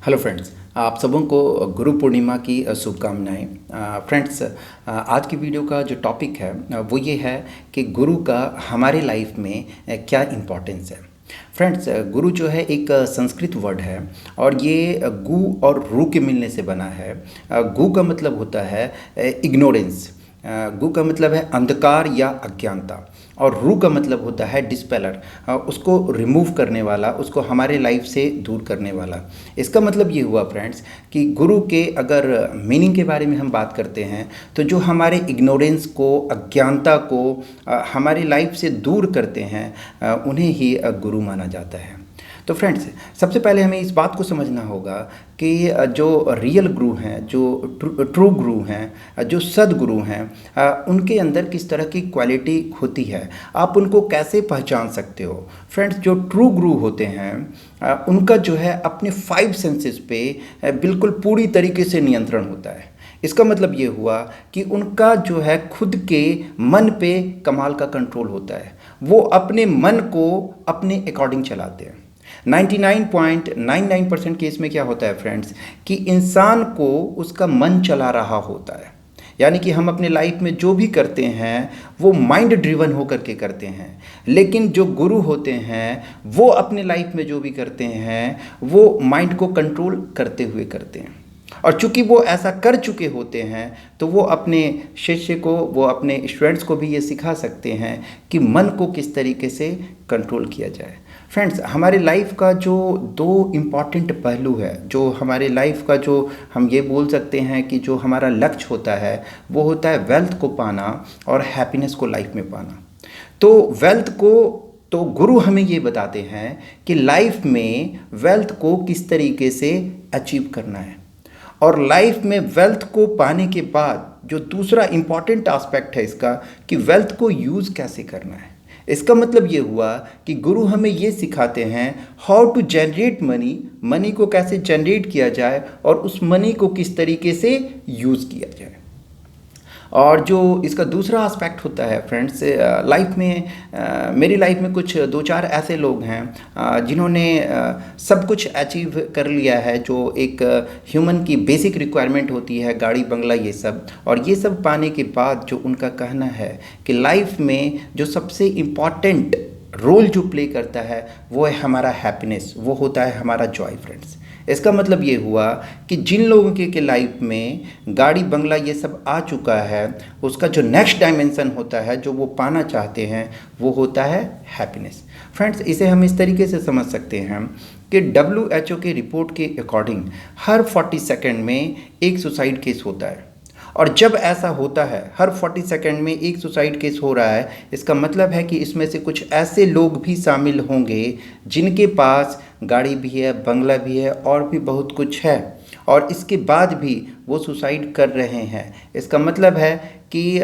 Hello friends, आप सबों को गुरु पूर्णिमा की शुभकामनाएं। फ्रेंड्स, आज की वीडियो का जो टॉपिक है वो ये है कि गुरु का हमारे लाइफ में क्या इम्पोर्टेंस है। फ्रेंड्स, गुरु जो है एक संस्कृत वर्ड है और ये गु और रू के मिलने से बना है। गु का मतलब होता है इग्नोरेंस, गु का मतलब है अंधकार या अज्ञानता, और रू का मतलब होता है डिस्पेलर, उसको रिमूव करने वाला, उसको हमारे लाइफ से दूर करने वाला। इसका मतलब ये हुआ फ्रेंड्स कि गुरु के अगर मीनिंग के बारे में हम बात करते हैं तो जो हमारे इग्नोरेंस को, अज्ञानता को हमारी लाइफ से दूर करते हैं उन्हें ही गुरु माना जाता है। तो फ्रेंड्स, सबसे पहले हमें इस बात को समझना होगा कि जो रियल गुरु हैं, जो ट्रू गुरु हैं, जो सदगुरु हैं, उनके अंदर किस तरह की क्वालिटी होती है, आप उनको कैसे पहचान सकते हो। फ्रेंड्स, जो ट्रू गुरु होते हैं उनका जो है अपने 5 सेंसेस पे बिल्कुल पूरी तरीके से नियंत्रण होता है। इसका मतलब ये हुआ कि उनका जो है खुद के मन पे कमाल का कंट्रोल होता है। वो अपने मन को अपने अकॉर्डिंग चलाते हैं। 99.99% केस में क्या होता है फ्रेंड्स कि इंसान को उसका मन चला रहा होता है। यानी कि हम अपने लाइफ में जो भी करते हैं वो माइंड ड्रिवन होकर के करते हैं, लेकिन जो गुरु होते हैं वो अपने लाइफ में जो भी करते हैं वो माइंड को कंट्रोल करते हुए करते हैं। और चूंकि वो ऐसा कर चुके होते हैं तो वो अपने शिष्य को, वो अपने स्टूडेंट्स को भी ये सिखा सकते हैं कि मन को किस तरीके से कंट्रोल किया जाए। फ्रेंड्स, हमारे लाइफ का जो 2 इम्पॉर्टेंट पहलू है, जो हमारे लाइफ का जो हम ये बोल सकते हैं कि जो हमारा लक्ष्य होता है वो होता है वेल्थ को पाना और हैप्पीनेस को लाइफ में पाना। तो वेल्थ को तो गुरु हमें ये बताते हैं कि लाइफ में वेल्थ को किस तरीके से अचीव करना है, और लाइफ में वेल्थ को पाने के बाद जो दूसरा इम्पॉर्टेंट एस्पेक्ट है इसका कि वेल्थ को यूज़ कैसे करना है। इसका मतलब ये हुआ कि गुरु हमें ये सिखाते हैं how to generate money, money को कैसे जनरेट किया जाए और उस मनी को किस तरीके से यूज़ किया जाए। और जो इसका दूसरा एस्पेक्ट होता है फ्रेंड्स, लाइफ में मेरी लाइफ में कुछ 2-4 ऐसे लोग हैं जिन्होंने सब कुछ अचीव कर लिया है, जो एक ह्यूमन की बेसिक रिक्वायरमेंट होती है, गाड़ी बंगला ये सब। और ये सब पाने के बाद जो उनका कहना है कि लाइफ में जो सबसे इम्पॉर्टेंट रोल जो प्ले करता है वो है हमारा हैप्पीनेस, वो होता है हमारा जॉय। फ्रेंड्स, इसका मतलब ये हुआ कि जिन लोगों के लाइफ में गाड़ी बंगला ये सब आ चुका है, उसका जो नेक्स्ट डायमेंशन होता है, जो वो पाना चाहते हैं, वो होता है हैप्पीनेस। फ्रेंड्स, इसे हम इस तरीके से समझ सकते हैं कि WHO के रिपोर्ट के अकॉर्डिंग हर 40 सेकेंड में एक सुसाइड केस होता है। और जब ऐसा होता है, हर 40 सेकेंड में एक सुसाइड केस हो रहा है, इसका मतलब है कि इसमें से कुछ ऐसे लोग भी शामिल होंगे जिनके पास गाड़ी भी है, बंगला भी है और भी बहुत कुछ है, और इसके बाद भी वो सुसाइड कर रहे हैं। इसका मतलब है कि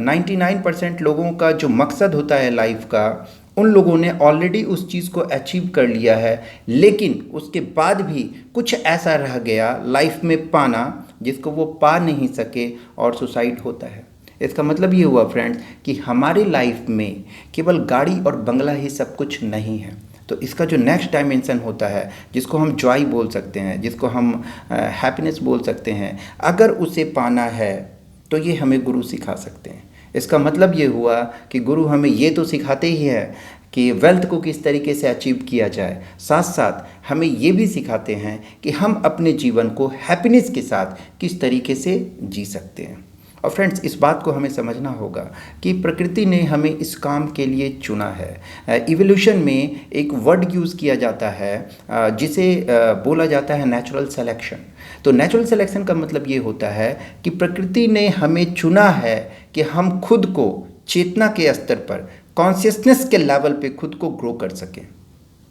99% लोगों का जो मकसद होता है लाइफ का, उन लोगों ने ऑलरेडी उस चीज़ को अचीव कर लिया है, लेकिन उसके बाद भी कुछ ऐसा रह गया लाइफ में पाना जिसको वो पा नहीं सके और सुसाइड होता है। इसका मतलब ये हुआ फ्रेंड्स कि हमारी लाइफ में केवल गाड़ी और बंगला ही सब कुछ नहीं है। तो इसका जो नेक्स्ट डायमेंशन होता है, जिसको हम जॉय बोल सकते हैं, जिसको हम हैप्पीनेस बोल सकते हैं, अगर उसे पाना है तो ये हमें गुरु सिखा सकते हैं। इसका मतलब ये हुआ कि गुरु हमें ये तो सिखाते ही है कि वेल्थ को किस तरीके से अचीव किया जाए, साथ साथ हमें ये भी सिखाते हैं कि हम अपने जीवन को हैप्पीनेस के साथ किस तरीके से जी सकते हैं। और फ्रेंड्स, इस बात को हमें समझना होगा कि प्रकृति ने हमें इस काम के लिए चुना है। इवोल्यूशन में एक वर्ड यूज़ किया जाता है जिसे बोला जाता है नेचुरल सिलेक्शन। तो नेचुरल सिलेक्शन का मतलब ये होता है कि प्रकृति ने हमें चुना है कि हम खुद को चेतना के स्तर पर, कॉन्शियसनेस के लेवल पे खुद को ग्रो कर सकें,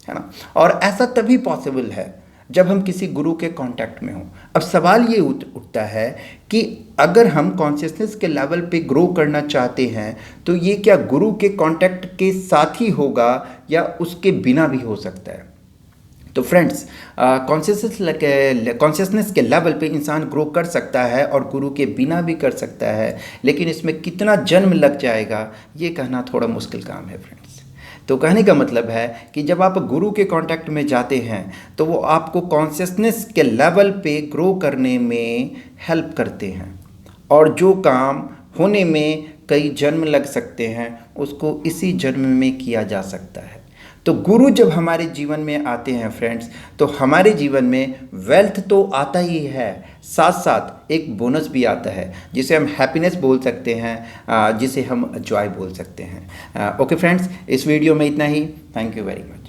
है ना। और ऐसा तभी पॉसिबल है जब हम किसी गुरु के कांटेक्ट में हों। अब सवाल ये उठता है कि अगर हम कॉन्शियसनेस के लेवल पे ग्रो करना चाहते हैं तो ये क्या गुरु के कांटेक्ट के साथ ही होगा या उसके बिना भी हो सकता है। तो फ्रेंड्स, कॉन्शियसनेस के लेवल पे इंसान ग्रो कर सकता है और गुरु के बिना भी कर सकता है, लेकिन इसमें कितना जन्म लग जाएगा ये कहना थोड़ा मुश्किल काम है फ्रेंड्स। तो कहने का मतलब है कि जब आप गुरु के कांटेक्ट में जाते हैं तो वो आपको कॉन्शियसनेस के लेवल पे ग्रो करने में हेल्प करते हैं, और जो काम होने में कई जन्म लग सकते हैं उसको इसी जन्म में किया जा सकता है। तो गुरु जब हमारे जीवन में आते हैं फ्रेंड्स, तो हमारे जीवन में वेल्थ तो आता ही है, साथ साथ एक बोनस भी आता है जिसे हम हैप्पीनेस बोल सकते हैं, जिसे हम जॉय बोल सकते हैं। ओके फ्रेंड्स, इस वीडियो में इतना ही। Thank you very much.